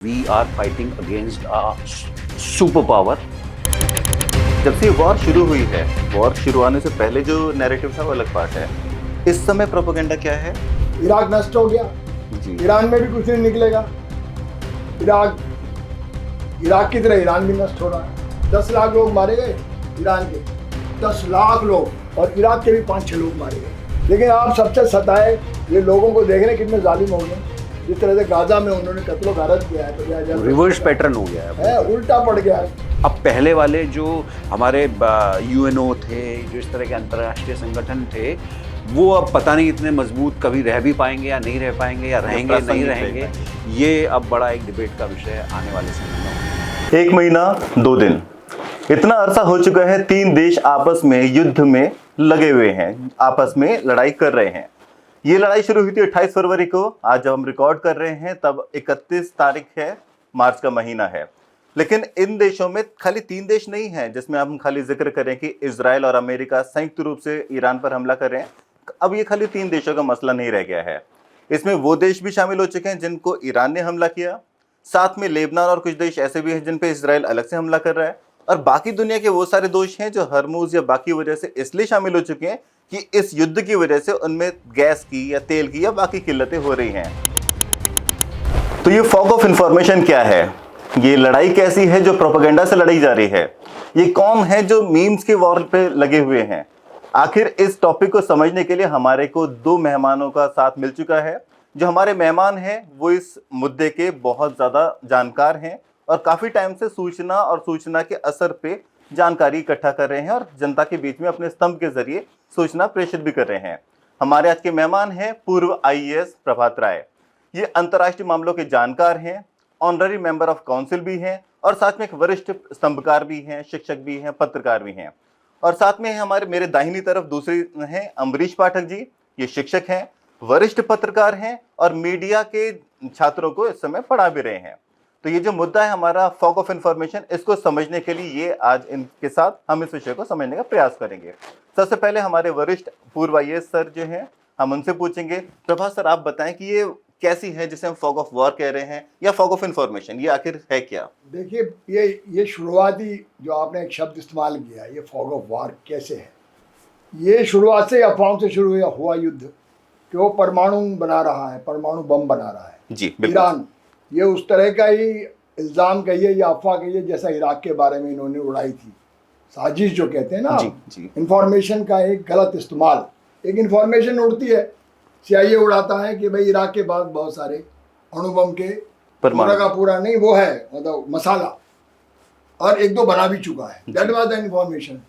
We are fighting against a super power. जब से war शुरू हुई है, वॉर शुरू होने से पहले जो नैरेटिव था वो अलग पार्ट है। इस समय प्रोपेगेंडा क्या है? इराक नष्ट हो गया जी। ईरान में भी कुछ नहीं निकलेगा। इराक की तरह ईरान भी नष्ट हो रहा है। 10 लाख लोग मारे गए ईरान के, 10 लाख लोग, और इराक के भी 5-6 लोग मारे गए। लेकिन आप सबसे सताए ये लोगों को देख रहे कितने जालिम हो गए। जिस तरह से गाजा में उन्होंने कत्लो गारत किया है तो रिवर्स पैटर्न हो गया है। उल्टा पड़ गया है। अब पहले वाले जो हमारे यूएनओ थे, जो इस तरह के अंतर्राष्ट्रीय संगठन थे, वो अब पता नहीं इतने मजबूत कभी रह भी पाएंगे या नहीं रह पाएंगे, या रहेंगे नहीं रहेंगे। ये अब बड़ा एक डिबेट का विषय आने वाले समय में। 1 महीना 2 दिन, इतना अरसा हो चुका है। 3 देश आपस में युद्ध में लगे हुए हैं, आपस में लड़ाई कर रहे हैं। ये लड़ाई शुरू हुई थी 28 फरवरी को। आज जब हम रिकॉर्ड कर रहे हैं तब 31 तारीख है, मार्च का महीना है। लेकिन इन देशों में खाली 3 देश नहीं हैं जिसमें हम खाली जिक्र करें कि इजराइल और अमेरिका संयुक्त रूप से ईरान पर हमला कर रहे हैं। अब ये खाली 3 देशों का मसला नहीं रह गया है, इसमें वो देश भी शामिल हो चुके हैं जिनको ईरान ने हमला किया, साथ में लेबनान और कुछ देश ऐसे भी हैं जिन पे इजराइल अलग से हमला कर रहा है, और बाकी दुनिया के वो सारे देश हैं जो हरमुज या बाकी वजह से इसलिए शामिल हो चुके हैं कि इस युद्ध की वजह से उनमें गैस की या तेल की या बाकी किल्लतें हो रही हैं। तो ये फॉग ऑफ इंफॉर्मेशन क्या है? ये लड़ाई कैसी है जो प्रोपेगेंडा से लड़ी जा रही है? ये कौन है जो मीम्स के वॉर पे लगे हुए हैं? आखिर इस टॉपिक को समझने के लिए हमारे को 2 मेहमानों का साथ मिल चुका है। जो हमारे मेहमान हैं वो इस मुद्दे के बहुत ज़्यादा जानकार हैं और काफ़ी टाइम से सूचना और सूचना के असर पे जानकारी इकट्ठा कर रहे हैं और जनता के बीच में अपने स्तंभ के जरिए सूचना प्रेषित भी कर रहे हैं। हमारे आज के मेहमान हैं पूर्व IAS प्रभात राय। ये अंतर्राष्ट्रीय मामलों के जानकार हैं, ऑनररी मेंबर ऑफ काउंसिल भी हैं और साथ में एक वरिष्ठ स्तंभकार भी हैं, शिक्षक भी हैं, पत्रकार भी हैं। और साथ में हमारे मेरे दाहिनी तरफ दूसरी हैं अम्बरीश पाठक जी। ये शिक्षक हैं, वरिष्ठ पत्रकार हैं और मीडिया के छात्रों को इस समय पढ़ा भी रहे हैं। तो ये जो मुद्दा है हमारा फॉग ऑफ इंफॉर्मेशन, इसको समझने के लिए ये आज इनके साथ हम इस विषय को समझने का प्रयास करेंगे। सबसे पहले हमारे वरिष्ठ पूर्व IAS सर जो हैं, हम उनसे पूछेंगे। प्रभात सर, आप बताएं कि ये कैसी है जिसे हम फॉग ऑफ वॉर कह रहे हैं या फॉग ऑफ इंफॉर्मेशन, ये आखिर है क्या? देखिए, ये शुरुआती जो आपने एक शब्द इस्तेमाल किया, ये फॉग ऑफ वार कैसे है, ये शुरुआत से अफवाहों से शुरू हुआ युद्ध कि वो परमाणु बना रहा है, परमाणु बम बना रहा है जी ईरान। ये उस तरह का ही इल्ज़ाम कहिए या अफवाह कहिए जैसा इराक के बारे में इन्होंने उड़ाई थी। साजिश जो कहते हैं ना, जी। इंफॉर्मेशन का एक गलत इस्तेमाल। एक इंफॉर्मेशन उड़ती है, CIA उड़ाता है कि भाई इराक के बाद बहुत सारे अणुबम के पूरा का पूरा नहीं, वो है मतलब मसाला, और 1-2 बना भी चुका है। That was the information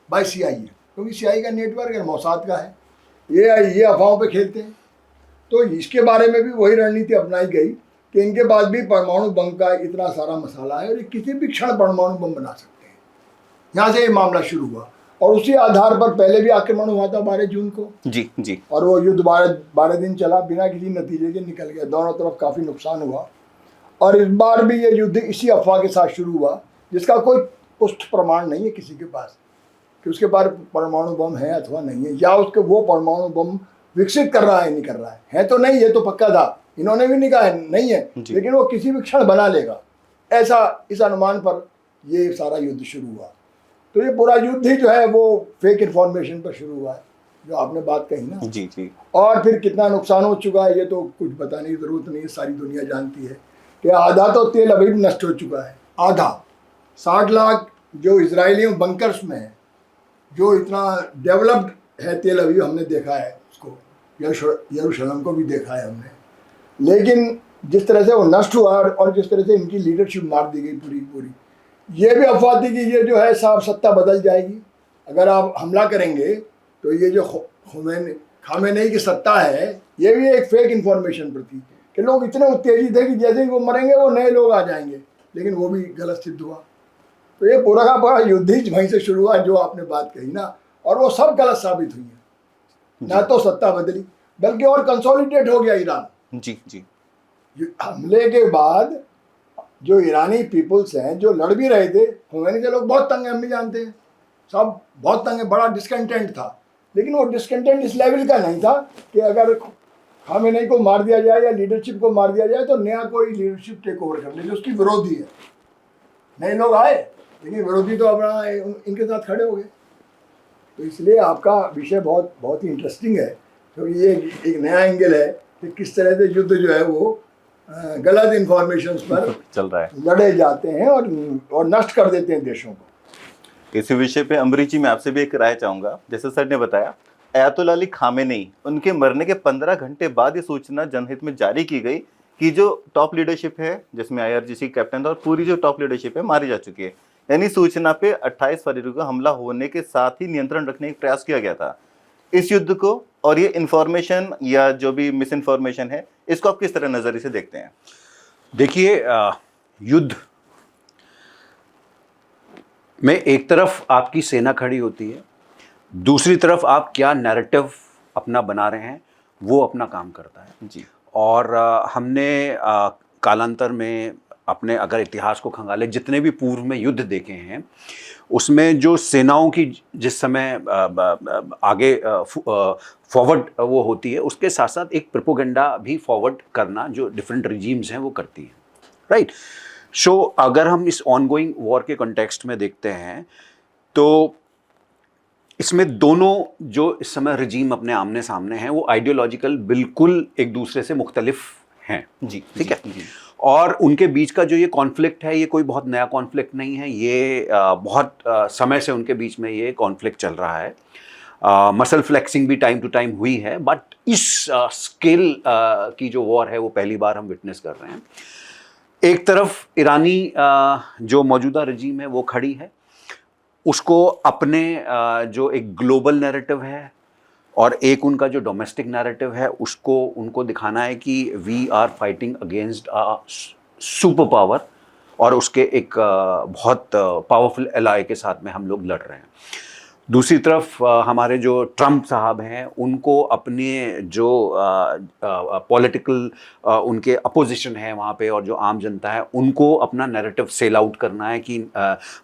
bye CIA, क्योंकि CIA का नेटवर्क है, मोसाद का है। ये अफवाहों पे खेलते हैं। तो इसके बारे में भी वही रणनीति अपनाई गई कि इनके पास भी परमाणु बम का इतना सारा मसाला है और ये किसी भी क्षण परमाणु बम बना सकते हैं। यहाँ से ये मामला शुरू हुआ और उसी आधार पर पहले भी आक्रमण हुआ था 12 जून को। जी। और वो युद्ध 12 दिन चला, बिना किसी नतीजे के निकल गया। दोनों तरफ काफ़ी नुकसान हुआ और इस बार भी ये युद्ध इसी अफवाह के साथ शुरू हुआ जिसका कोई पुष्ट प्रमाण नहीं है किसी के पास कि उसके पास परमाणु बम है अथवा नहीं है, या उसके वो परमाणु बम विकसित कर रहा है नहीं कर रहा है तो नहीं, ये तो पक्का था, इन्होंने भी नहीं कहा है नहीं है, लेकिन वो किसी भी क्षण बना लेगा, ऐसा इस अनुमान पर ये सारा युद्ध शुरू हुआ। तो ये पूरा युद्ध ही जो है वो फेक इन्फॉर्मेशन पर शुरू हुआ है, जो आपने बात कही ना। जी। और फिर कितना नुकसान हो चुका है ये तो कुछ बताने की ज़रूरत नहीं है, सारी दुनिया जानती है कि आधा तो तेल अभी भी नष्ट हो चुका है। आधा 60 लाख जो इजरायली बंकर्स में है, जो इतना डेवलप्ड है तेल अवीव, हमने देखा है उसको, यरूशलेम को भी देखा है हमने। लेकिन जिस तरह से वो नष्ट हुआ और जिस तरह से इनकी लीडरशिप मार दी गई पूरी, ये भी अफवाह थी कि ये जो है साहब सत्ता बदल जाएगी, अगर आप हमला करेंगे तो ये जो खामेनेई की सत्ता है, ये भी एक फेक इन्फॉर्मेशन पर थी कि लोग इतने उत्तेजित थे कि जैसे ही वो मरेंगे वो नए लोग आ जाएंगे, लेकिन वो भी गलत सिद्ध हुआ। तो ये पूरा का पूरा युद्ध ही वहीं से शुरू हुआ जो आपने बात कही ना, और वो सब गलत साबित हुई है। ना तो सत्ता बदली बल्कि और कंसोलिडेट हो गया ईरान। जी। हमले के बाद जो ईरानी पीपल्स हैं जो लड़ भी रहे थे, खुमैनी से लोग बहुत तंग हैं, हम भी जानते हैं, सब बहुत तंग है, बड़ा डिस्कंटेंट था। लेकिन वो डिस्कंटेंट इस लेवल का नहीं था कि अगर खामेनेई को मार दिया जाए या लीडरशिप को मार दिया जाए तो नया कोई लीडरशिप टेक ओवर कर ले जो उसकी विरोधी है। नए लोग आए लेकिन विरोधी तो अपना इनके साथ खड़े हो गए। तो इसलिए आपका विषय बहुत बहुत ही इंटरेस्टिंग है, क्योंकि ये एक नया एंगल है कि किस तरह से युद्ध जो है वो गलत इंफॉर्मेशन पर चल रहा है, लड़े जाते हैं और नष्ट कर देते हैं देशों को। इसी विषय पे अमरीश जी मैं आपसे भी एक राय चाहूंगा। जैसे सर ने बताया, अयातुल्ला अली खामेनेई उनके मरने के 15 घंटे बाद ये सूचना जनहित में जारी की गई कि जो टॉप लीडरशिप है, जिसमें IRGC कैप्टन था और पूरी जो टॉप लीडरशिप है, मारी जा चुकी है। यानी सूचना पे 28 फरवरी को हमला होने के साथ ही नियंत्रण रखने का प्रयास किया गया था। इस युद्ध को और ये इंफॉर्मेशन या जो भी मिस इन्फॉर्मेशन है, इसको आप किस तरह नजरिए से देखते हैं? देखिए, युद्ध में एक तरफ आपकी सेना खड़ी होती है, दूसरी तरफ आप क्या नैरेटिव अपना बना रहे हैं वो अपना काम करता है जी। और हमने कालांतर में अपने अगर इतिहास को खंगाले जितने भी पूर्व में युद्ध देखे हैं उसमें जो सेनाओं की जिस समय आगे फॉरवर्ड वो होती है, उसके साथ साथ एक प्रोपेगेंडा भी फॉरवर्ड करना जो डिफरेंट रिजीम्स हैं वो करती हैं, राइट। सो अगर हम इस ऑनगोइंग वॉर के कॉन्टेक्स्ट में देखते हैं तो इसमें दोनों जो इस समय रजीम अपने आमने सामने हैं वो आइडियोलॉजिकल बिल्कुल एक दूसरे से मुख्तलिफ हैं जी, ठीक है। और उनके बीच का जो ये कॉन्फ्लिक्ट है ये कोई बहुत नया कॉन्फ्लिक्ट नहीं है, ये बहुत समय से उनके बीच में ये कॉन्फ्लिक्ट चल रहा है। मसल फ्लेक्सिंग भी टाइम टू टाइम हुई है, बट इस स्केल की जो वॉर है वो पहली बार हम विटनेस कर रहे हैं। एक तरफ ईरानी जो मौजूदा रजीम है वो खड़ी है, उसको अपने जो एक ग्लोबल नैरेटिव है और एक उनका जो डोमेस्टिक नैरेटिव है उसको उनको दिखाना है कि we are fighting against a super power और उसके एक बहुत पावरफुल एलाय के साथ में हम लोग लड़ रहे हैं। दूसरी तरफ हमारे जो ट्रम्प साहब हैं उनको अपने जो पॉलिटिकल उनके अपोजिशन है वहाँ पे और जो आम जनता है उनको अपना नैरेटिव सेल आउट करना है कि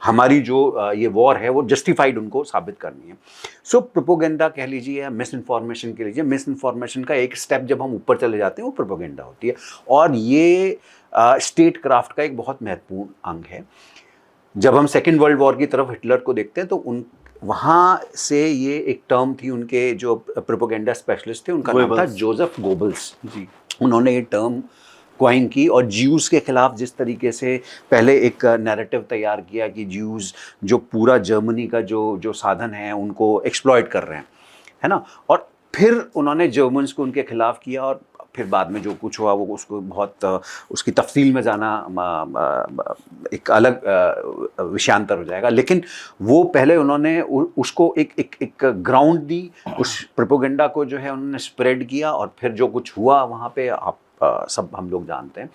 हमारी जो ये वॉर है वो जस्टिफाइड उनको साबित करनी है। सो प्रोपोगेंडा कह लीजिए या मिस इन्फॉर्मेशन कह लीजिए, मिस इन्फॉर्मेशन का एक स्टेप जब हम ऊपर चले जाते हैं वो प्रोपोगेंडा होती है और ये स्टेट क्राफ्ट का एक बहुत महत्वपूर्ण अंग है। जब हम सेकेंड वर्ल्ड वॉर की तरफ हिटलर को देखते हैं तो उन वहाँ से ये एक टर्म थी, उनके जो प्रोपोगेंडा स्पेशलिस्ट थे उनका नाम था जोसेफ गोबल्स जी। उन्होंने ये टर्म क्वाइन की और ज्यूज़ के खिलाफ जिस तरीके से पहले एक नैरेटिव तैयार किया कि ज्यूज़ जो पूरा जर्मनी का जो साधन है उनको एक्सप्लॉइट कर रहे हैं, है ना। और फिर उन्होंने जर्मन्स को उनके खिलाफ किया और फिर बाद में जो कुछ हुआ वो उसको बहुत उसकी तफसील में जाना एक अलग विषयांतर हो जाएगा। लेकिन वो पहले उन्होंने उसको एक ग्राउंड दी, उस प्रोपोगेंडा को जो है उन्होंने स्प्रेड किया और फिर जो कुछ हुआ वहाँ पे आप सब हम लोग जानते हैं।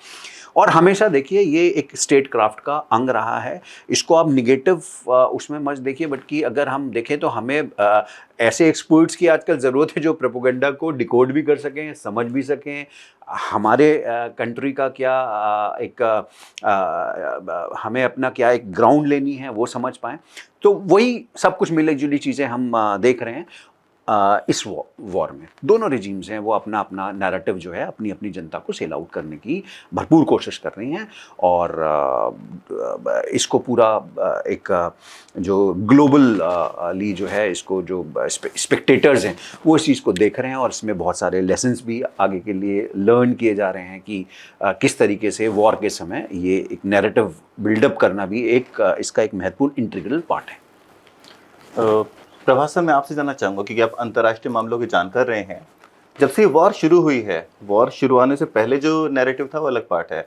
और हमेशा देखिए ये एक स्टेट क्राफ्ट का अंग रहा है, इसको आप निगेटिव उसमें मत देखिए, बल्कि अगर हम देखें तो हमें ऐसे एक्सपर्ट्स की आजकल ज़रूरत है जो प्रोपोगेंडा को डिकोड भी कर सकें, समझ भी सकें, हमारे कंट्री का क्या हमें अपना क्या एक ग्राउंड लेनी है वो समझ पाएँ। तो वही सब कुछ मिली जुली चीज़ें हम देख रहे हैं इस वॉर में। दोनों रेजिम्स हैं वो अपना अपना नैरेटिव जो है अपनी अपनी जनता को सेल आउट करने की भरपूर कोशिश कर रही हैं और इसको पूरा एक जो ग्लोबल जो है इसको जो स्पेक्टेटर्स हैं वो इस चीज़ को देख रहे हैं और इसमें बहुत सारे लेसन्स भी आगे के लिए लर्न किए जा रहे हैं कि किस तरीके से वॉर के समय ये एक नैरेटिव बिल्डअप करना भी एक इसका एक महत्वपूर्ण इंटीग्रल पार्ट है। प्रभास सर, मैं आपसे जानना चाहूँगा क्योंकि आप अंतर्राष्ट्रीय मामलों की जानकार रहे हैं, जब से वॉर शुरू हुई है, वॉर शुरू होने से पहले जो नैरेटिव था वो अलग पार्ट है,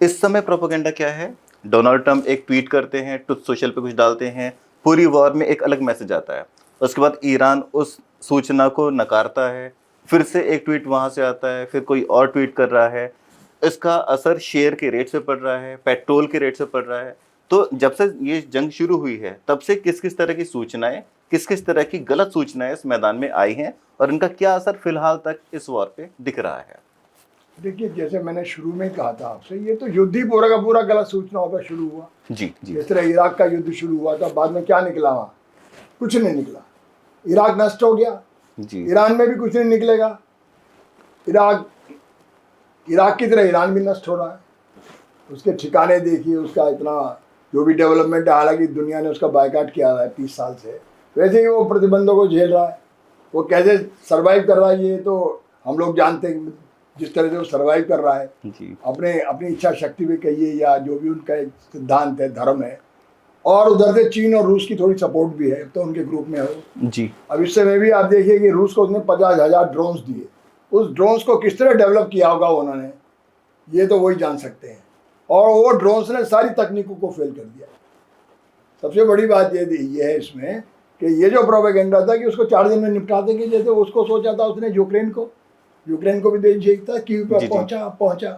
इस समय प्रोपेगेंडा क्या है? डोनाल्ड ट्रंप एक ट्वीट करते हैं, ट्रुथ सोशल पे कुछ डालते हैं, पूरी वॉर में एक अलग मैसेज आता है, उसके बाद ईरान उस सूचना को नकारता है, फिर से एक ट्वीट वहाँ से आता है, फिर कोई और ट्वीट कर रहा है, इसका असर शेयर के रेट से पड़ रहा है, पेट्रोल के रेट से पड़ रहा है। तो जब से ये जंग शुरू हुई है तब से किस किस तरह की सूचनाएं, किस किस तरह की गलत सूचनाएं इस मैदान में आई हैं और इनका क्या असर फिलहाल तक इस वॉर पे दिख रहा है? देखिए, जैसे मैंने शुरू में कहा था आपसे, ये तो युद्ध ही पूरा का पूरा गलत सूचनाओं पर शुरू हुआ जी जी। जिस तरह इराक का युद्ध शुरू हुआ था, बाद में क्या निकला? वहाँ कुछ नहीं निकला, इराक नष्ट हो गया जी। ईरान में भी कुछ नहीं निकलेगा, इराक की तरह ईरान भी नष्ट हो रहा है। उसके ठिकाने देखिए, उसका इतना जो भी डेवलपमेंट है, हालांकि दुनिया ने उसका बायकॉट किया हुआ है 30 साल से, वैसे ही वो प्रतिबंधों को झेल रहा है। वो कैसे सर्वाइव कर रहा है ये तो हम लोग जानते हैं, जिस तरह से वो सर्वाइव कर रहा है जी अपनी इच्छा शक्ति भी कहिए या जो भी उनका एक सिद्धांत है, धर्म है। और उधर से चीन और रूस की थोड़ी सपोर्ट भी है, तो उनके ग्रुप में हो। जी अब इस समय भी आप देखिए कि रूस को उसने 50,000 ड्रोन्स दिए। उस ड्रोन्स को किस तरह डेवलप किया होगा उन्होंने, ये तो वही जान सकते हैं। और वो ड्रोन्स ने सारी तकनीकों को फेल कर दिया। सबसे बड़ी बात ये है इसमें कि ये जो प्रोपेगेंडा था कि उसको 4 दिन में निपटा देंगे, जैसे उसको सोचा था उसने यूक्रेन को भी दे था कीव पर पहुंचा।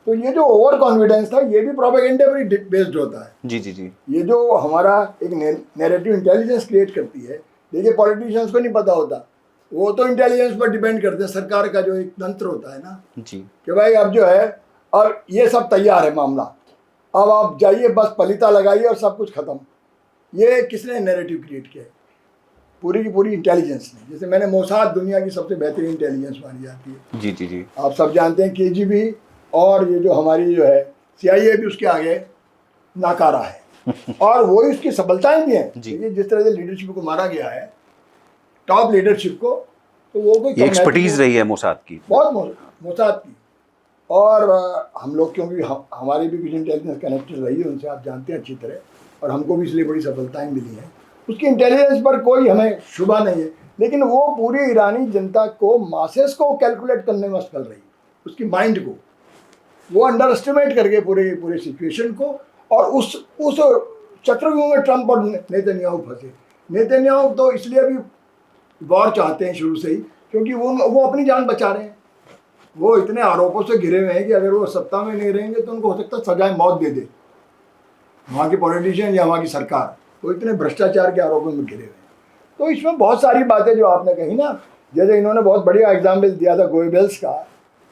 तो ये जो ओवर कॉन्फिडेंस था, ये भी प्रोपेगेंडा पर ही बेस्ड होता है। जी ये जो हमारा एक नैरेटिव इंटेलिजेंस क्रिएट करती है। देखिए पॉलिटिशियंस को नहीं पता होता, वो तो इंटेलिजेंस पर डिपेंड करते हैं। सरकार का जो एक तंत्र होता है ना जी कि भाई अब जो है, और ये सब तैयार है मामला, अब आप जाइए बस पलीता लगाइए और सब कुछ खत्म। ये किसने नैरेटिव क्रिएट किया है? पूरी की पूरी इंटेलिजेंस ने। जैसे मैंने मोसाद दुनिया की सबसे बेहतरीन इंटेलिजेंस मानी जाती है। जी आप सब जानते हैं KGB और ये जो हमारी जो है CIA भी उसके आगे नाकारा है। और वही उसकी सफलताएं भी हैं। देखिए जिस तरह से लीडरशिप को मारा गया है, टॉप लीडरशिप को, तो वो कोई एक्सपर्टीज रही है मोसाद की, बहुत मोसाद की। और हम लोग क्योंकि हमारी भी कुछ इंटेलिजेंस कनेक्टेड रही है उनसे, आप जानते हैं अच्छी तरह, और हमको भी इसलिए बड़ी सफलताएं मिली हैं। उसकी इंटेलिजेंस पर कोई हमें शुबा नहीं है, लेकिन वो पूरी ईरानी जनता को, मासेस को कैलकुलेट करने में असफल रही। उसकी माइंड को वो अंडर एस्टिमेट करके पूरे सिचुएशन को, और उस चक्रव्यूह में ट्रंप और नेतन्याहू फंसे। नेतन्याहू तो इसलिए अभी वॉर चाहते हैं शुरू से ही, क्योंकि वो अपनी जान बचा रहे हैं। वो इतने आरोपों से घिरे हुए हैं कि अगर वो सत्ता में नहीं रहेंगे तो उनको हो सकता है सजाए मौत दे दे। वहाँ के पॉलिटिशियन या वहाँ की सरकार, वो इतने भ्रष्टाचार के आरोपों में घिरे हुए हैं। तो इसमें बहुत सारी बातें जो आपने कही ना, जैसे इन्होंने बहुत बढ़िया एग्जाम्पल दिया था गोएबल्स का।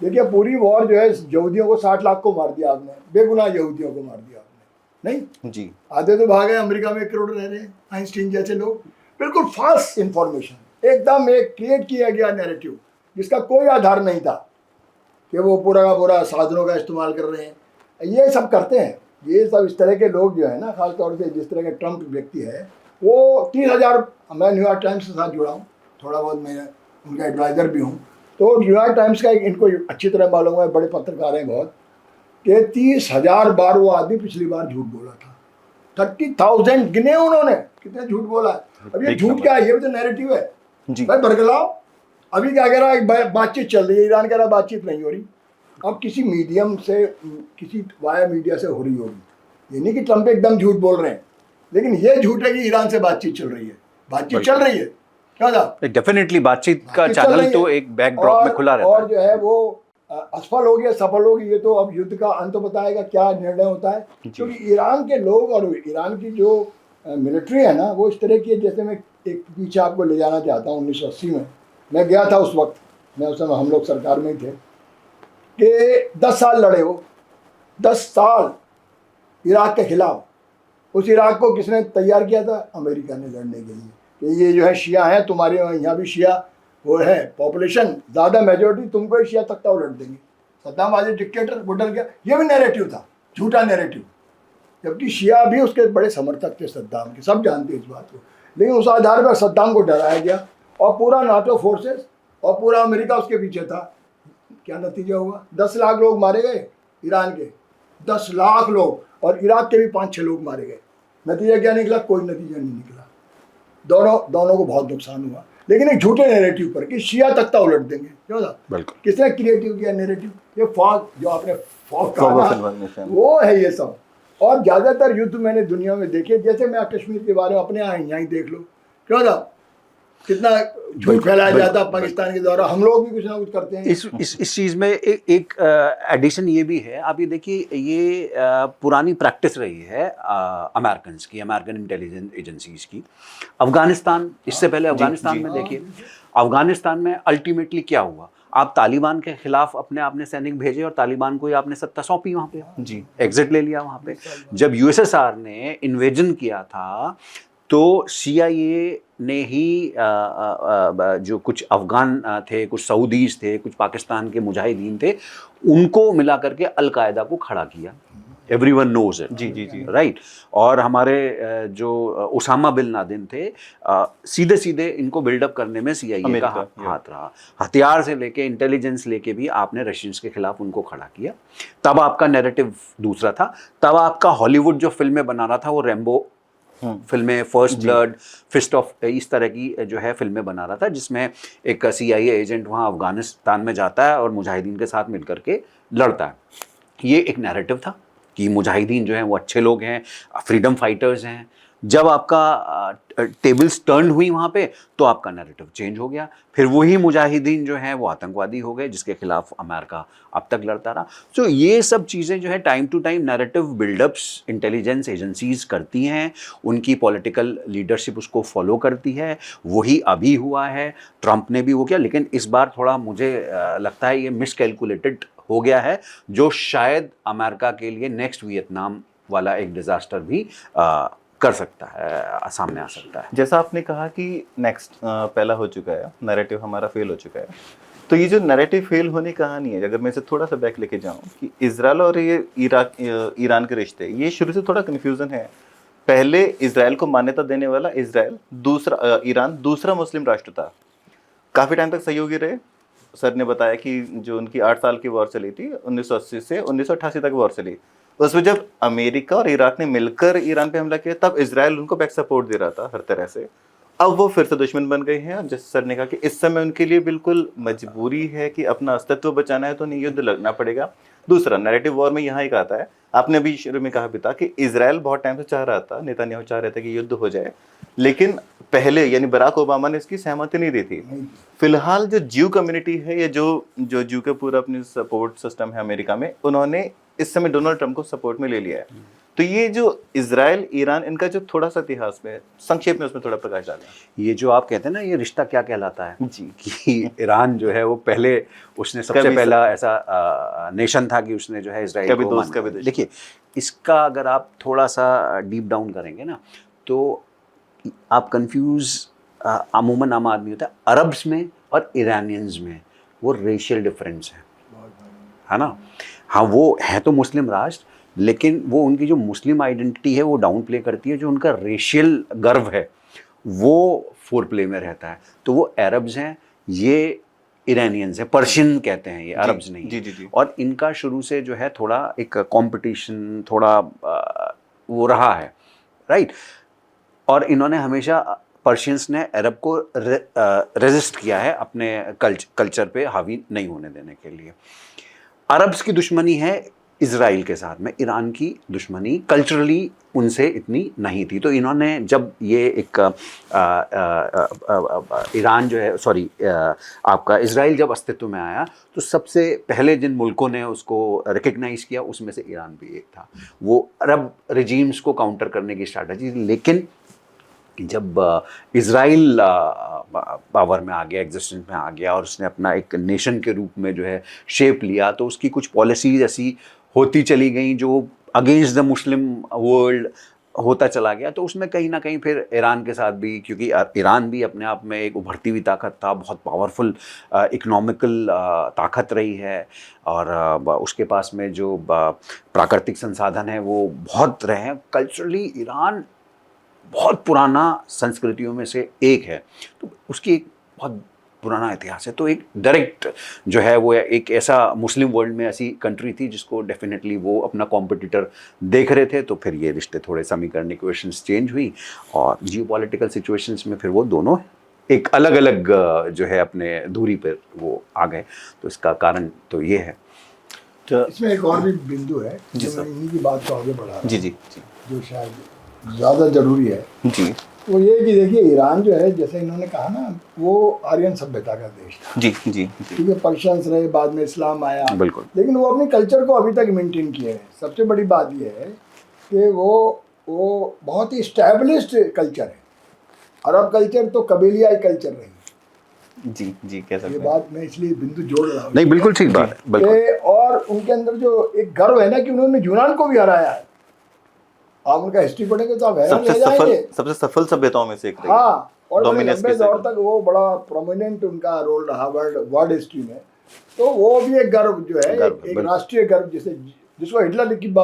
देखिए पूरी वॉर जो है, यहूदियों को 60 लाख को मार दिया आपने, बेगुनाह यहूदियों को मार दिया आपने। नहीं जी आधे तो भागे, अमेरिका में 1 करोड़ रह रहे हैं, आइंस्टीन जैसे लोग। बिल्कुल फाल्स इंफॉर्मेशन, एकदम एक क्रिएट किया गया नैरेटिव जिसका कोई आधार नहीं था कि वो पूरा का पूरा साधनों का इस्तेमाल कर रहे हैं। ये सब करते हैं, ये सब इस तरह के लोग जो है ना, खासतौर से जिस तरह के ट्रंप व्यक्ति है, वो 30,000, मैं न्यूयॉर्क टाइम्स के साथ जुड़ा हूँ, थोड़ा बहुत मैं उनका एडवाइज़र भी हूँ। तो न्यूयॉर्क टाइम्स का इनको अच्छी तरह मालूम है, बड़े पत्रकार हैं बहुत, कि 30,000 बार वो आदमी पिछली बार झूठ बोला था। 30,000 गिने उन्होंने, कितने झूठ बोला है। अब ये झूठ क्या है? ये भी तो नैरेटिव है भाई, बरगलाओ। अभी क्या कह रहा है, बातचीत चल रही है, ईरान कह रहा है बातचीत नहीं हो रही। अब किसी मीडियम से, किसी वाया मीडिया से हो रही होगी। ये नहीं कि ट्रंप एकदम झूठ बोल रहे हैं, लेकिन ये झूठ है कि ईरान से बातचीत चल रही है। बातचीत चल रही है, क्या था? डेफिनेटली बातचीत का चैनल तो एक बैकड्रॉप में खुला रहता है। और जो है वो असफल होगी या सफल होगी, ये तो अब युद्ध का अंत बताएगा, क्या निर्णय होता है। क्योंकि ईरान के लोग और ईरान की जो मिलिट्री है ना, वो इस तरह की है। जैसे मैं एक पीछे आपको ले जाना चाहता हूँ, 1980 में मैं गया था। उस वक्त मैं, उस समय हम लोग सरकार में ही थे, कि 10 साल लड़े हो, 10 साल इराक के खिलाफ। उस इराक को किसने तैयार किया था? अमेरिका ने लड़ने के लिए, कि ये जो है शिया हैं, तुम्हारे यहाँ भी शिया वो है, पॉपुलेशन ज़्यादा मेजोरिटी, तुमको ही शिया तख्ता उलट देंगे। सद्दाम आज डिक्टेटर, वो डर गया। ये भी नैरेटिव था, झूठा नैरेटिव। जबकि शिया भी उसके बड़े समर्थक थे सद्दाम के, सब जानते हैं इस बात को। लेकिन उस आधार पर सद्दाम को डराया गया, और पूरा नाटो फोर्सेस और पूरा अमेरिका उसके पीछे था। क्या नतीजा हुआ? 10 लाख लोग मारे गए ईरान के, 10 लाख लोग, और इराक के भी 5-6 लोग मारे गए। नतीजा क्या निकला? कोई नतीजा नहीं निकला। दोनों को बहुत नुकसान हुआ, लेकिन एक झूठे नैरेटिव पर कि शिया तख्ता उलट देंगे। क्यों था? किसने क्रिएटिव किया नैरेटिव? ये फॉग, जो आपने फॉग कहा, वो है ये सब। और ज़्यादातर युद्ध मैंने दुनिया में देखे, जैसे मैं कश्मीर के बारे में अपने यहाँ ही देख लो, क्यों था? कितना झूठ फैलाया जाता पाकिस्तान के द्वारा। हम लोग भी कुछ ना कुछ करते हैं। इस चीज़ में एक एडिशन ये भी है। आप ये देखिए, ये पुरानी प्रैक्टिस रही है अमेरिकन्स की, अमेरिकन इंटेलिजेंस एजेंसीज की। अफगानिस्तान, इससे पहले अफगानिस्तान में देखिए, अफगानिस्तान में अल्टीमेटली क्या हुआ? आप तालिबान के खिलाफ अपने आपने सैनिक भेजे और तालिबान को ही आपने सत्ता सौंपी वहाँ पे, जी, एग्जिट ले लिया वहाँ पे। जब USSR ने इन्वेजन किया था, तो CIA ने ही जो कुछ अफगान थे, कुछ सऊदीज थे, कुछ पाकिस्तान के मुजाहिदीन थे, उनको मिला करके अलकायदा को खड़ा किया। Everyone knows it. जी जी जी। राइट। और हमारे जो उसामा बिन लादेन थे, सीधे सीधे इनको बिल्डअप करने में CIA का अमेरिका, हाथ रहा। हथियार से लेके इंटेलिजेंस लेके भी आपने रशियंस के खिलाफ उनको खड़ा किया। तब आपका नैरेटिव दूसरा था। तब आपका हॉलीवुड जो फिल्में बना रहा था वो रैम्बो फिल्में, फर्स्ट ब्लड, फिस्ट ऑफ, इस तरह की जो है फिल्में बना रहा था, जिसमें एक CIA एजेंट वहाँ अफगानिस्तान में जाता है और मुजाहिदीन के साथ मिलकर के लड़ता है। ये एक नैरेटिव था कि मुजाहिदीन जो हैं वो अच्छे लोग हैं, फ्रीडम फाइटर्स हैं। जब आपका टेबल्स टर्न हुई वहाँ पे, तो आपका नैरेटिव चेंज हो गया। फिर वही मुजाहिदीन जो हैं वो आतंकवादी हो गए, जिसके खिलाफ अमेरिका अब तक लड़ता रहा। सो ये सब चीज़ें जो है time to time narrative buildups intelligence agencies करती हैं, उनकी पॉलिटिकल लीडरशिप उसको फॉलो करती है। वही अभी हुआ है, ट्रंप ने भी वो किया, लेकिन इस बार थोड़ा मुझे लगता है ये मिसकैलकुलेटेड हो गया है, जो शायद अमेरिका के लिए नेक्स्ट वियतनाम वाला एक डिजास्टर भी कर सकता है, सामने आ सकता है। जैसा आपने कहा कि नेक्स्ट पहला हो चुका है, नैरेटिव हमारा फेल हो चुका है, तो ये जो नैरेटिव फेल होने की कहानी है, अगर मैं इसे थोड़ा सा बैक लेके जाऊं कि इजराइल और ये ईरान के रिश्ते, ये शुरू से थोड़ा कन्फ्यूजन है। पहले इजराइल को मान्यता देने वाला इजराइल, दूसरा ईरान दूसरा मुस्लिम राष्ट्र था। काफ़ी टाइम तक सहयोगी रहे। सर ने बताया कि जो उनकी 8 साल की वॉर चली थी, 1980 से 1988 तक वॉर चली, उसमें जब अमेरिका और इराक ने मिलकर ईरान पे हमला किया, तब इजराइल उनको बैक सपोर्ट दे रहा था हर तरह से। अब वो फिर से दुश्मन बन गए हैं। जैसे सर ने कहा कि इस समय उनके लिए बिल्कुल मजबूरी है कि अपना अस्तित्व बचाना है तो उन्हें युद्ध लड़ना पड़ेगा। दूसरा नैरेटिव वॉर में यहाँ एक आता है, आपने अभी शुरू में कहा भी था कि इजराइल बहुत टाइम से चाह रहा था, नेतन्याहू चाह रहे थे कि युद्ध हो जाए, लेकिन पहले यानी बराक ओबामा ने इसकी सहमति नहीं दी थी। फिलहाल जो ज्यू कम्युनिटी है, या जो ज्यू का पूरा अपनी सपोर्ट सिस्टम है अमेरिका में, उन्होंने इस समय डोनाल्ड ट्रंप को सपोर्ट में ले लिया है। तो ये जो इजराइल ईरान, इनका जो थोड़ा सा इतिहास में संक्षेप में उसमें थोड़ा प्रकाश डालें। ये जो आप कहते हैं ना, ये रिश्ता क्या कहलाता है जी, कि ईरान जो है वो पहले, उसने सबसे पहला ऐसा नेशन था कि उसने जो है इजराइल को माना। देखिए, इसका अगर आप थोड़ा सा डीप डाउन करेंगे ना, तो आप कंफ्यूज अमूमन आम आदमी होता है। अरब्स में और ईरानियंस में वो रेशियल डिफरेंस है ना। हाँ, वो है तो मुस्लिम राष्ट्र, लेकिन वो उनकी जो मुस्लिम आइडेंटिटी है वो डाउन प्ले करती है। जो उनका रेशियल गर्व है वो फोर प्ले में रहता है। तो वो अरब्स हैं, ये ईरानियंस हैं, पर्शियन कहते हैं, ये अरब्स नहीं। जी, जी, जी। और इनका शुरू से जो है थोड़ा एक कंपटीशन, थोड़ा वो रहा है, राइट। और इन्होंने हमेशा, पर्शियंस ने अरब को रेजिस्ट किया है अपने कल्चर पे हावी नहीं होने देने के लिए। अरब्स की दुश्मनी है इजराइल के साथ में, ईरान की दुश्मनी कल्चरली उनसे इतनी नहीं थी। तो इन्होंने जब ये एक ईरान जो है, सॉरी, आपका इजराइल जब अस्तित्व में आया, तो सबसे पहले जिन मुल्कों ने उसको रिकग्नाइज किया उसमें से ईरान भी एक था। वो अरब रिजीम्स को काउंटर करने की स्ट्रैटेजी, लेकिन जब इजराइल पावर में आ गया, एग्जिस्टेंस में आ गया, और उसने अपना एक नेशन के रूप में जो है शेप लिया, तो उसकी कुछ पॉलिसीज ऐसी होती चली गई जो अगेंस्ट द मुस्लिम वर्ल्ड होता चला गया। तो उसमें कहीं ना कहीं फिर ईरान के साथ भी, क्योंकि ईरान भी अपने आप में एक उभरती हुई ताकत था, बहुत पावरफुल इकोनॉमिकल ताकत रही है, और उसके पास में जो प्राकृतिक संसाधन है वो बहुत रहे हैं। कल्चरली ईरान बहुत पुराना संस्कृतियों में से एक है, तो उसकी एक बहुत पुराना इतिहास है। तो एक डायरेक्ट जो है वो एक ऐसा मुस्लिम वर्ल्ड में ऐसी कंट्री थी जिसको डेफिनेटली वो अपना कॉम्पिटिटर देख रहे थे। तो फिर ये रिश्ते थोड़े समीकरण इक्वेशंस चेंज हुई, और जियोपॉलिटिकल सिचुएशंस में फिर वो दोनों एक अलग अलग जो है अपने दूरी पर वो आ गए। तो इसका कारण तो ये है। तो इसमें एक और भी बिंदु है जो मैं इन्हीं की बात को आगे बढ़ा रहा हूं, जी जी जी जो शायद ज़्यादा जरूरी है। जी, वो ये कि देखिए, ईरान जो है, जैसे इन्होंने कहा ना, वो आर्यन सभ्यता का देश था। जी जी जी, ठीक है, पर्शियंस रहे, बाद में इस्लाम आया, बिल्कुल, लेकिन वो अपने कल्चर को अभी तक मेंटेन किए हैं। सबसे बड़ी बात ये है कि वो बहुत ही स्टैब्लिश्ड कल्चर है। अरब कल्चर तो कबीलियाई कल्चर रही। जी जी, कह सकते ये हैं। बात मैं इसलिए बिंदु जोड़ रहा हूँ। नहीं, बिल्कुल ठीक बात है, बिल्कुल। और उनके अंदर जो एक गर्व है ना कि उन्होंने यूनान को भी हराया है। आप उनका हिस्ट्री पढ़ेंगे तो आप हैरान रह जाएंगे। सबसे सफल सभ्यताओं में से एक रही है। हाँ, और बड़े डोमिनेंस लंबे के दौर साथ। तक वो बड़ा प्रोमिनेंट उनका रोल रहा वर्ल्ड हिस्ट्री में। तो वो भी एक गर्व जो है, गर्व, एक बिल्कुल। राष्ट्रीय गर्व, जिसे जिसको हिटलर की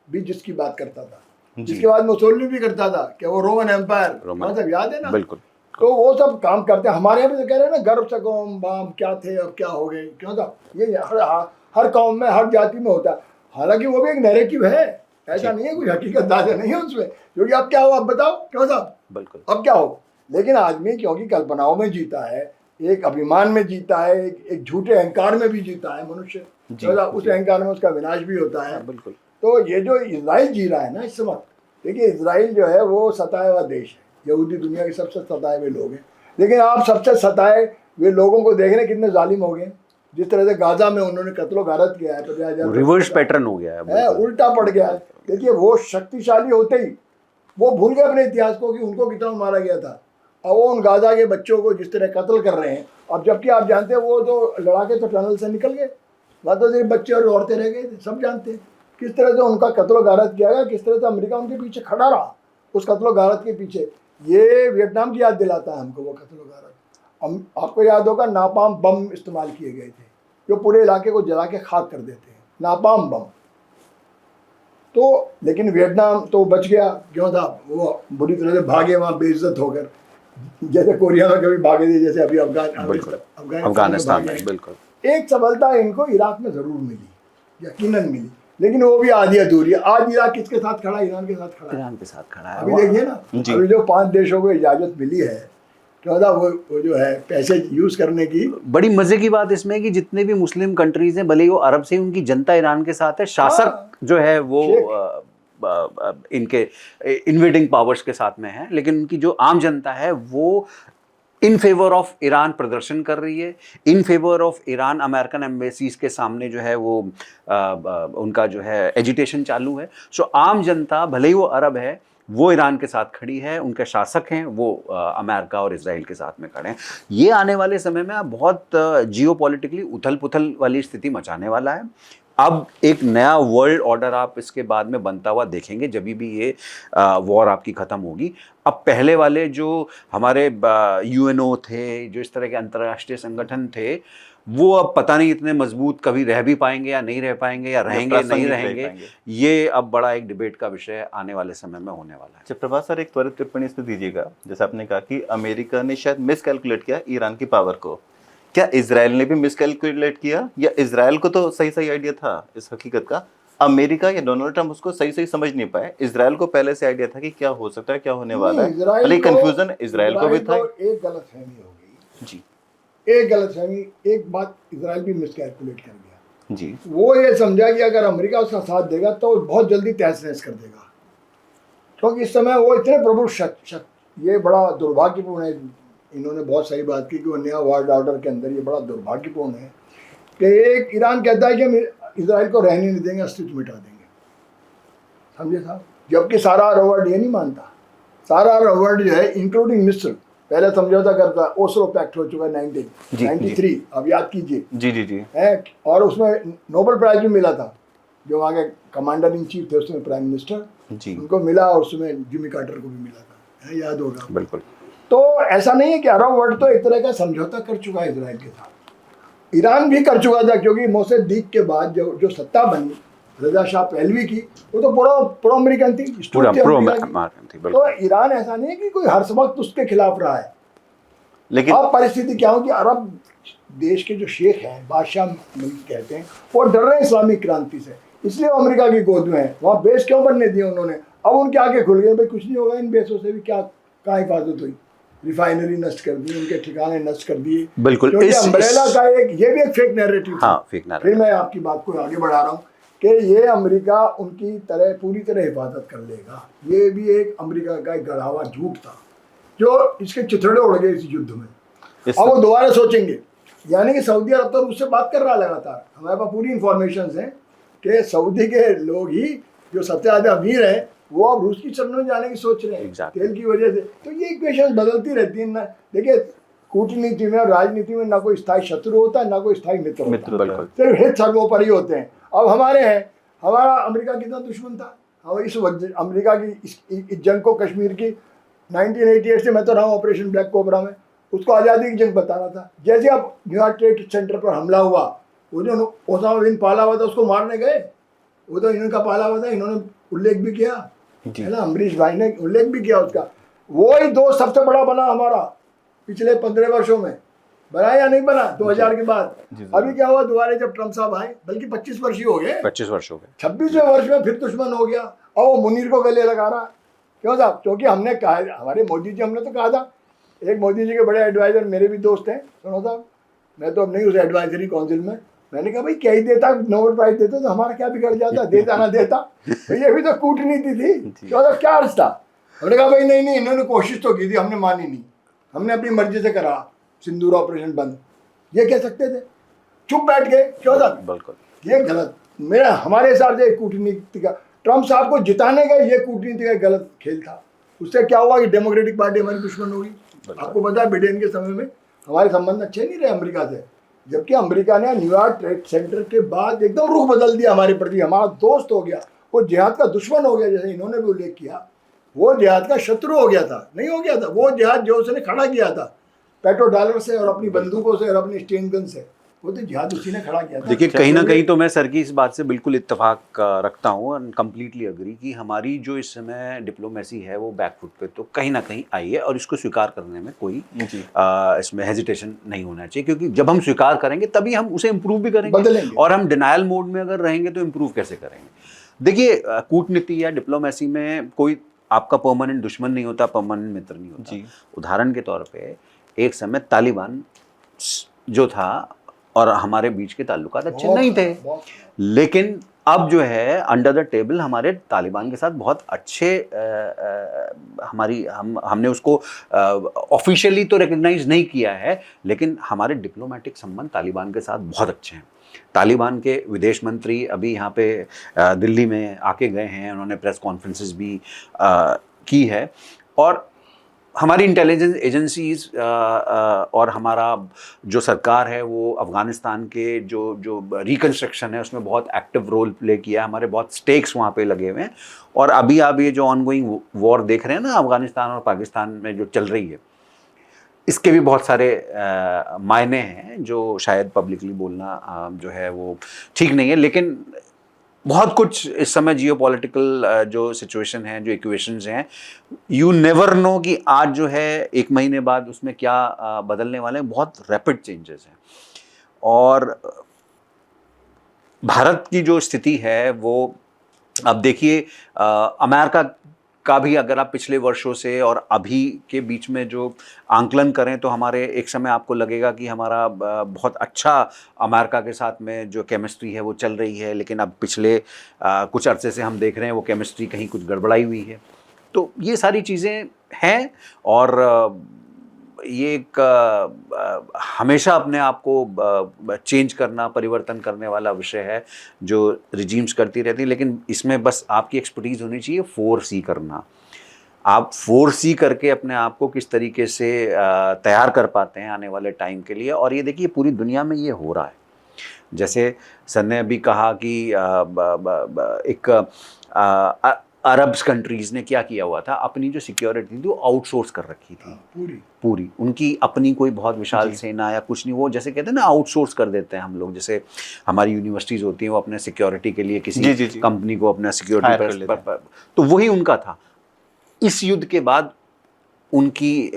भी जिसकी बात करता था, जी। जिसके बाद मुसोलिनी भी करता था कि वो रोमन एम्पायर, मतलब याद है ना। बिल्कुल। तो वो सब काम करते हैं। हमारे यहाँ पे तो कह रहे हैं ना, गर्व से कौम बाम क्या थे अब क्या हो गए, क्यों था ये हर कौम में हर जाति में होता है। हालांकि वो भी एक नैरेटिव है, ऐसा नहीं है, कोई हकीकत दादा नहीं है उसमें, क्योंकि अब क्या हो अब बताओ, क्यों था बिल्कुल। अब क्या हो। लेकिन आदमी क्योंकि कल्पनाओं में जीता है, एक अभिमान में जीता है, एक झूठे अहंकार में भी जीता है मनुष्य, उस अहंकार में उसका विनाश भी होता है। बिल्कुल। तो ये जो इजराइल जी रहा है ना इस वक्त, देखिए इजराइल जो है वो सताया हुआ देश है, यहूदी दुनिया के सबसे सताए हुए लोग हैं। लेकिन आप सबसे सताए हुए लोगों को देख रहे हैं कितने जालिम हो गए। जिस तरह से गाजा में उन्होंने कत्लो गारत किया है, रिवर्स पैटर्न हो गया है, उल्टा पड़ गया है। देखिए वो शक्तिशाली होते ही वो भूल गए अपने इतिहास को कि उनको कितना मारा गया था, और वो उन गाजा के बच्चों को जिस तरह कत्ल कर रहे हैं। अब जबकि आप जानते हैं वो तो लड़ाके तो टनल से निकल गए, वहाँ तो सिर्फ बच्चे और औरतें रह गए थे। सब जानते हैं किस तरह से उनका कत्लो गारत किया गया, किस तरह से अमेरिका उनके पीछे खड़ा रहा उस कत्लो गारत के पीछे। ये वियतनाम की याद दिलाता है हमको वो कत्लो गारत। आपको याद होगा नापाम बम इस्तेमाल किए गए थे जो पूरे इलाके को जला के खाक कर देते हैं, नापाम बम। तो लेकिन वियतनाम तो बच गया, क्यों था वो बुरी तरह से भागे वहाँ बेइज्जत होकर, जैसे कोरिया में कभी भागे थे, जैसे अभी अफगानिस्तान में। बिल्कुल। एक सफलता इनको इराक में जरूर मिली, यकीनन मिली, लेकिन वो भी आधी अधूरी। आज इराक किसके साथ खड़ा है? ईरान के साथ खड़ा है। ईरान के साथ खड़ा है। अभी देखिए ना, अभी जो 5 देशों को इजाजत मिली है, क्या था वो जो है पैसे यूज करने की। बड़ी मजे की बात इसमें कि जितने भी मुस्लिम कंट्रीज हैं, भले ही वो अरब से, उनकी जनता ईरान के साथ है, शासक जो है वो इनके इन्वेडिंग पावर्स के साथ में है, लेकिन उनकी जो आम जनता है वो इन फेवर ऑफ ईरान प्रदर्शन कर रही है, in favour of Iran. American embassies के सामने जो है वो उनका जो है एजिटेशन चालू है। सो आम जनता भले ही वो अरब है, वो ईरान के साथ खड़ी है, उनके शासक हैं वो अमेरिका और इजराइल के साथ में खड़े हैं। ये आने वाले समय में अब बहुत जियोपॉलिटिकली उथल पुथल वाली स्थिति मचाने वाला है। अब एक नया वर्ल्ड ऑर्डर आप इसके बाद में बनता हुआ देखेंगे जब भी ये वॉर आपकी ख़त्म होगी। अब पहले वाले जो हमारे यूएनओ थे, जो इस तरह के अंतर्राष्ट्रीय संगठन थे, वो अब पता नहीं इतने मजबूत कभी रह भी पाएंगे या नहीं रह पाएंगे, या रहेंगे नहीं रहेंगे। ये अब बड़ा एक डिबेट का विषय आने वाले समय में होने वाला है। अच्छा प्रभात सर, एक त्वरित टिप्पणी इसमें दीजिएगा। जैसे आपने कहा कि अमेरिका ने शायद मिसकैलकुलेट किया ईरान की पावर को, क्या इजराइल ने भी मिसकैलकुलेट किया, या इजराइल को तो सही सही आइडिया था इस हकीकत का, अमेरिका या डोनाल्ड ट्रंप उसको सही सही समझ नहीं पाए? इजराइल को पहले से आइडिया था कि क्या हो सकता है, क्या होने वाला है, भले कंफ्यूजन इजराइल को भी था। एक गलतफहमी हो गई जी, एक गलतफहमी, एक बात इजराइल भी मिसकैलकुलेट कर गया जी। वो ये समझा कि अगर अमेरिका उसका साथ देगा तो बहुत जल्दी तहस नहस कर देगा, क्योंकि इस समय वो इतने प्रबल ये बड़ा दुर्भाग्यपूर्ण है। इन्होंने बहुत सही बात की कि वो नया वर्ल्ड ऑर्डर के अंदर ये बड़ा दुर्भाग्यपूर्ण है कि एक ईरान कहता है कि हम इजराइल को रहने नहीं देंगे, अस्तित्व मिटा देंगे। समझे साहब? जबकि सारा अरब वर्ल्ड ये नहीं मानता। सारा अरब वर्ल्ड जो है इंक्लूडिंग मिस्र पहले समझौता करता है। ओस्लो पैक्ट हो चुका है 1993, अब याद कीजिए। जी जी जी। है, और उसमें नोबेल प्राइज भी मिला था। जो वहाँ के कमांडर इन चीफ थे उसमें प्राइम मिनिस्टर जी, उनको मिला, और उसमें जिमी कार्टर को भी मिला था, है, याद होगा। बिल्कुल। तो ऐसा नहीं है कि अरब वर्ल्ड तो एक तरह का समझौता कर चुका है इजराइल के साथ। ईरान भी कर चुका था, क्योंकि मोसद्दीक के बाद जो सत्ता बनी रजा शाह पहलवी की, वो तो प्रो अमेरिकन थी, तो ईरान ऐसा नहीं है कि कोई हर वक्त उसके खिलाफ रहा है। लेकिन अब परिस्थिति क्या हो कि अरब देश के जो शेख हैं, बादशाह कहते हैं, वो डर रहे हैं इस्लामिक क्रांति से, इसलिए वो अमेरिका की गोद में है। वहाँ बेस क्यों बनने दिए उन्होंने? अब उनके आगे खुल गए, भाई कुछ नहीं होगा इन बेसों से भी, क्या कहाँ हिफाजत हुई। रिफाइनरी नष्ट कर दी, उनके ठिकाने नष्ट कर दिए। बिल्कुल। अम्ब्रेला का ये भी एक फेक नैरेटिव था। हाँ, फेक नैरेटिव। फिर मैं आपकी बात को आगे बढ़ा रहा हूँ कि ये अमेरिका उनकी तरह पूरी तरह हिफाजत कर लेगा। ये भी एक अमेरिका का एक गढ़ा हुआ झूठ था, जो इसके चिथड़े उड़ गए इस युद्ध में। अब वो दोबारा सोचेंगे, यानी कि सऊदी अरब तो उससे बात कर रहा लगातार। हमारे पास पूरी इंफॉर्मेशन है कि सऊदी के लोग ही जो सबसे ज़्यादा अमीर हैं, वो अब रूस की चरणों में जाने की सोच रहे हैं तेल की वजह से। तो ये इक्वेशन बदलती रहती है ना। देखिए, कूटनीति में और राजनीति में ना कोई स्थायी शत्रु होता है, ना कोई स्थायी मित्र होता है, सिर्फ हित सर्वोपरि होते हैं। अब हमारे हैं, हमारा अमेरिका कितना दुश्मन था, और इस वक्त अमेरिका की इस जंग को कश्मीर की 1988 से मैं तो रहा हूँ ऑपरेशन ब्लैक कोबरा में, उसको आज़ादी की जंग बता रहा था। जैसे अब न्यूयॉर्क ट्रेड सेंटर पर हमला हुआ, वो जो ओसामा बिन पाला हुआ था उसको मारने गए, वो तो इन्होंने पाला हुआ था, इन्होंने उल्लेख भी किया है ना, अमरीश भाई ने उल्लेख भी किया उसका। वो ही दोस्त सबसे बड़ा बना हमारा पिछले 15 वर्षों में, बना या नहीं बना 2000 के बाद। अभी क्या हुआ दोबारा जब ट्रम्प साहब आए, बल्कि 25 वर्ष ही हो गए, 25 वर्ष हो गए, 26वें वर्ष में फिर दुश्मन हो गया और वो मुनीर को गले लगा रहा। क्यों साहब? क्योंकि हमने कहा, हमारे मोदी जी, हमने तो कहा था, एक मोदी जी के बड़े एडवाइजर मेरे भी दोस्त हैं, सुनो साहब, मैं तो अब नहीं उस एडवाइजरी काउंसिल में, मैंने कहा भाई क्या ही देता, नोबेल प्राइज देता तो हमारा क्या बिगड़ जाता, देता ना देता, तो ये भी तो कूटनीति थी। क्यों साहब, क्या अर्थ था? हमने कहा भाई नहीं, इन्होंने कोशिश तो की थी, हमने मानी नहीं, हमने अपनी मर्जी से करा सिंदूर ऑपरेशन बंद, ये कह सकते थे, चुप बैठ गए। क्यों साहब? बिल्कुल ये गलत, मेरा हमारे हिसाब से कूटनीति का, ट्रम्प साहब को जिताने का ये कूटनीति का गलत खेल था। उससे क्या हुआ कि डेमोक्रेटिक पार्टी हमारी दुश्मन होगी। आपको पता है बिडेन के समय में हमारे संबंध अच्छे नहीं रहे अमेरिका से, जबकि अमेरिका ने न्यूयॉर्क ट्रेड सेंटर के बाद एकदम रुख बदल दिया हमारे प्रति, हमारा दोस्त हो गया, वो जिहाद का दुश्मन हो गया, जैसे इन्होंने भी उल्लेख किया, वो जिहाद का शत्रु हो गया था, नहीं हो गया था। वो जिहाद जो उसने खड़ा किया था पेट्रो डॉलर से और अपनी बंदूकों से और अपनी स्टेन गन से, वो तो जिहाद उसी ने खड़ा किया था। देखिए कहीं ना कहीं तो मैं सर की इस बात से बिल्कुल इत्तेफाक रखता हूँ एंड कम्प्लीटली अग्री कि हमारी जो इस समय डिप्लोमेसी है वो बैकफुट पे तो कहीं ना कहीं आई है, और इसको स्वीकार करने में कोई इसमें हेजिटेशन नहीं होना चाहिए, क्योंकि जब हम स्वीकार करेंगे तभी हम उसे इम्प्रूव भी करेंगे, और हम डिनायल मोड में अगर रहेंगे तो इम्प्रूव कैसे करेंगे। देखिए कूटनीति या डिप्लोमेसी में कोई आपका परमानेंट दुश्मन नहीं होता, परमानेंट मित्र नहीं होता। उदाहरण के तौर पे एक समय तालिबान जो था और हमारे बीच के ताल्लुकात अच्छे नहीं थे, लेकिन अब जो है अंडर द टेबल हमारे तालिबान के साथ बहुत अच्छे हमने उसको ऑफिशियली तो रिकग्नाइज नहीं किया है, लेकिन हमारे डिप्लोमेटिक संबंध तालिबान के साथ बहुत अच्छे हैं। तालिबान के विदेश मंत्री अभी यहाँ पे दिल्ली में आके गए हैं, उन्होंने प्रेस कॉन्फ्रेंसेस भी की है, और हमारी इंटेलिजेंस एजेंसीज और हमारा जो सरकार है वो अफ़गानिस्तान के जो रिकन्स्ट्रक्शन है उसमें बहुत एक्टिव रोल प्ले किया है, हमारे बहुत स्टेक्स वहाँ पे लगे हुए हैं। और अभी आप ये जो ऑनगोइंग वॉर देख रहे हैं ना अफ़गानिस्तान और पाकिस्तान में जो चल रही है, इसके भी बहुत सारे मायने हैं जो शायद पब्लिकली बोलना जो है वो ठीक नहीं है, लेकिन बहुत कुछ इस समय जियोपॉलिटिकल जो सिचुएशन है, जो इक्वेशंस हैं, यू नेवर नो कि आज जो है 1 महीने बाद उसमें क्या बदलने वाले हैं। बहुत रैपिड चेंजेस हैं, और भारत की जो स्थिति है वो अब देखिए अमेरिका का भी अगर आप पिछले वर्षों से और अभी के बीच में जो आंकलन करें तो हमारे एक समय आपको लगेगा कि हमारा बहुत अच्छा अमेरिका के साथ में जो केमिस्ट्री है वो चल रही है, लेकिन अब पिछले कुछ अरसे से हम देख रहे हैं वो केमिस्ट्री कहीं कुछ गड़बड़ाई हुई है। तो ये सारी चीज़ें हैं, और ये एक हमेशा अपने आप को चेंज करना, परिवर्तन करने वाला विषय है जो रिजीम्स करती रहती है, लेकिन इसमें बस आपकी एक्सपर्टीज़ होनी चाहिए 4C करना। आप 4C करके अपने आप को किस तरीके से तैयार कर पाते हैं आने वाले टाइम के लिए। और ये देखिए पूरी दुनिया में ये हो रहा है, जैसे सर ने अभी कहा कि एक अरब्स कंट्रीज़ ने क्या किया हुआ था, अपनी जो सिक्योरिटी थी वो आउटसोर्स कर रखी थी पूरी उनकी अपनी कोई बहुत विशाल सेना या कुछ नहीं, वो जैसे कहते हैं ना आउटसोर्स कर देते हैं हम लोग, जैसे हमारी यूनिवर्सिटीज़ होती हैं वो अपने सिक्योरिटी के लिए किसी कंपनी को अपना सिक्योरिटी पर, तो वही उनका था। इस युद्ध के बाद उनकी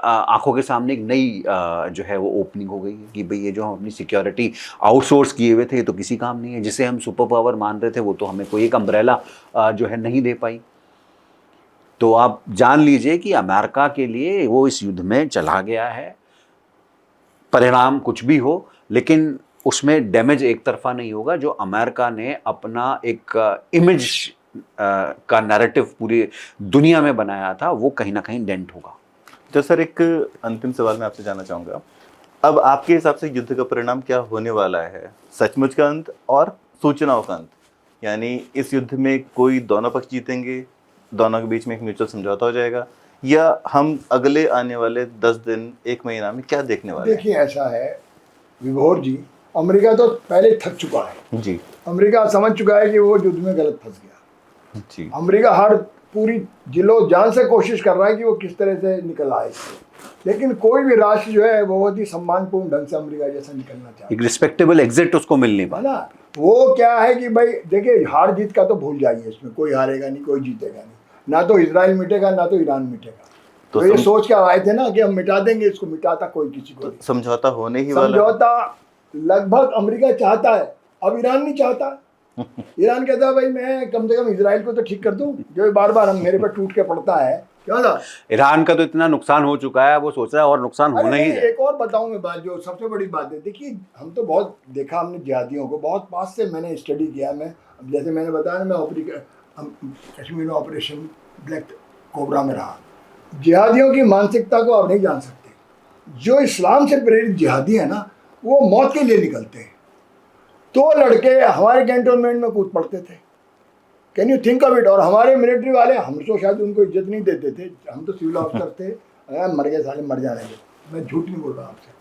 आंखों के सामने एक नई जो है वो ओपनिंग हो गई है कि भाई ये जो हम अपनी सिक्योरिटी आउटसोर्स किए हुए थे ये तो किसी काम नहीं है, जिसे हम सुपर पावर मान रहे थे वो तो हमें कोई एक अम्ब्रेला जो है नहीं दे पाई। तो आप जान लीजिए कि अमेरिका के लिए वो इस युद्ध में चला गया है, परिणाम कुछ भी हो लेकिन उसमें डैमेज एक तरफा नहीं होगा। जो अमेरिका ने अपना एक इमेज का नैरेटिव पूरी दुनिया में बनाया था वो कहीं ना कहीं डेंट होगा। तो सर एक अंतिम सवाल मैं आपसे जानना चाहूँगा, अब आपके हिसाब से युद्ध का परिणाम क्या होने वाला है? सचमुच का अंत और सूचनाओं का अंत, यानी इस युद्ध में कोई दोनों पक्ष जीतेंगे, दोनों के बीच में एक म्यूचुअल समझौता हो जाएगा, या हम अगले आने वाले 10 दिन 1 महीना में क्या देखने वाले हैं? देखिए ऐसा है विभोर जी, अमेरिका तो पहले थक चुका है जी। अमेरिका समझ चुका है कि वो युद्ध में गलत फंस गया जी। अमेरिका हर पूरी जिलो जान से कोशिश कर रहा है कि वो किस तरह से निकल आए, लेकिन कोई भी राष्ट्र जो है वो बहुत ही सम्मानपूर्ण ढंग से अमेरिका जैसा निकलना चाहता है। एक रिस्पेक्टेबल एग्जिट उसको मिल नहीं पा है ना, वो क्या है कि भाई देखिए हार जीत का तो भूल जाइए, इसमें कोई हारेगा नहीं कोई जीतेगा नहीं, ना तो इजराइल मिटेगा ना तो ईरान मिटेगा। तो ये सोच के आए थे ना कि हम मिटा देंगे इसको, मिटाता कोई किसी को नहीं। समझौता होने ही वाला, समझौता लगभग अमेरिका चाहता है, अब ईरान नहीं चाहता। ईरान कहता है भाई मैं कम से कम इजराइल को तो ठीक कर दूं, जो बार बार हम मेरे पे टूट के पड़ता है। क्या था, ईरान का तो इतना नुकसान हो चुका है, वो सोच रहा है और नुकसान होना ही है। एक और बताऊं मैं बात, जो सबसे बड़ी बात है, देखिए हम तो बहुत देखा हमने जिहादियों को, बहुत पास से मैंने स्टडी किया। मैं जैसे मैंने बताया ना, मैं कश्मीर में ऑपरेशन ब्लैक कोबरा में रहा। जिहादियों की मानसिकता को आप नहीं जान सकते। जो इस्लाम से प्रेरित जिहादी है ना, वो मौत के लिए निकलते हैं। तो लड़के हमारे कैंटोनमेंट में कूद पड़ते थे, can you think of it. और हमारे मिलिट्री वाले, हम तो शायद उनको इज्जत नहीं देते थे, हम तो सिविल ऑफिसर थे, मर गए साले मर जाने के, मैं झूठ नहीं बोल रहा आपसे।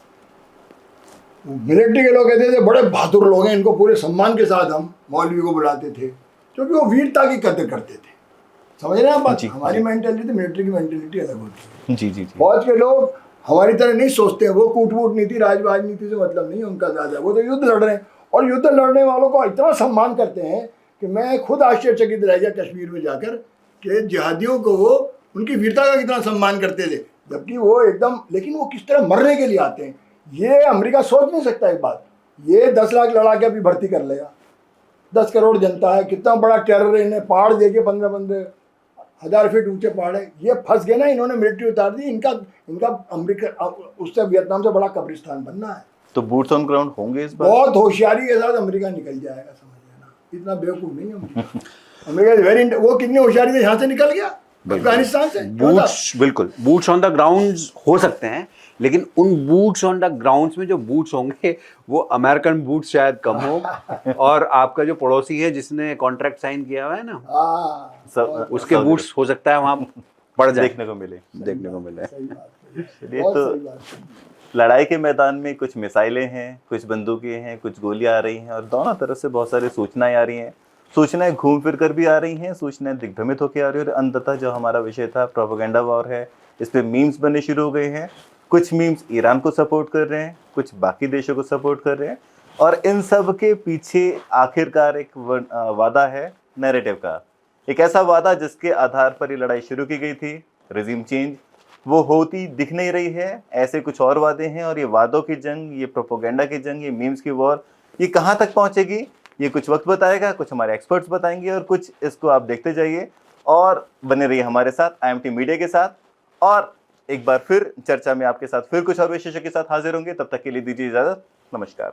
मिलिट्री के लोग कहते थे बड़े बहादुर लोग हैं, इनको पूरे सम्मान के साथ हम मौलवी को बुलाते थे, क्योंकि वो वीरता की कदर करते थे। समझ रहे हैं आप बात? हमारी मेंटेलिटी, मिलिट्री की मेंटेलिटी अलग होती है। जी जी जी। फौज के लोग हमारी तरह नहीं सोचते हैं, वो कूट वूट नीति राजवाज नीति से मतलब नहीं है उनका ज़्यादा, वो तो युद्ध लड़ रहे हैं और युद्ध लड़ने वालों को इतना सम्मान करते हैं कि मैं खुद आश्चर्यचकित रह गया कश्मीर में जाकर कि जिहादियों को वो उनकी वीरता का कितना सम्मान करते थे, जबकि वो एकदम, लेकिन वो किस तरह मरने के लिए आते हैं ये अमेरिका सोच नहीं सकता। एक बात, ये 10 लाख लड़ा के अभी भर्ती कर लेगा, 10 करोड़ जनता है, कितना बड़ा टेरर है, इन्हें पहाड़ दे के 15-15 हज़ार फीट ऊंचे पहाड़ है, ये फंस गए ना, इन्होंने मिलिट्री उतार दी, इनका अमेरिका उससे वियतनाम से बड़ा कब्रिस्तान बनना है। तो बूट्स ऑन ग्राउंड होंगे इस बार, बहुत होशियारी के साथ अमेरिका निकल जाएगा, समझ लेना, इतना बेवकूफ नहीं है अमेरिका। अमेरिका इज वेरी, वो कितनी होशियारी से यहाँ से निकल गया अफगानिस्तान से। बूट्स, बिल्कुल बूट्स ऑन द ग्राउंड हो सकते हैं, लेकिन उन बूट्स ऑन द ग्राउंड्स में जो बूट्स होंगे वो अमेरिकन बूट्स शायद कम हो। और आपका जो पड़ोसी है जिसने कॉन्ट्रैक्ट साइन किया हुआ है ना, उसके बूट्स हो सकता है वहाँ पड़ जाए, देखने को मिले। चलिए तो लड़ाई के मैदान में कुछ मिसाइलें हैं, कुछ बंदूकें हैं, कुछ गोलियां आ रही हैं और दोनों तरफ से बहुत सारी सूचनाएं आ रही हैं। सूचनाएं घूम फिर कर भी आ रही हैं, सूचनाएं दिग्भ्रमित होकर आ रही है। और अंततः जो हमारा विषय था प्रोपेगेंडा वॉर है, इस पे मीम्स बनने शुरू हो गए हैं। कुछ मीम्स ईरान को सपोर्ट कर रहे हैं, कुछ बाकी देशों को सपोर्ट कर रहे हैं, और इन सब के पीछे आखिरकार एक वादा है नैरेटिव का, एक ऐसा वादा जिसके आधार पर ये लड़ाई शुरू की गई थी, रिजीम चेंज, वो होती दिख नहीं रही है। ऐसे कुछ और वादे हैं और ये वादों की जंग, ये प्रोपेगेंडा की जंग, ये मीम्स की वॉर, ये कहाँ तक पहुँचेगी ये कुछ वक्त बताएगा, कुछ हमारे एक्सपर्ट्स बताएंगे, और कुछ इसको आप देखते जाइए और बने रहिए हमारे साथ IMT मीडिया के साथ। और एक बार फिर चर्चा में आपके साथ फिर कुछ और विशेषज्ञों के साथ हाजिर होंगे, तब तक के लिए दीजिए इजाजत, नमस्कार।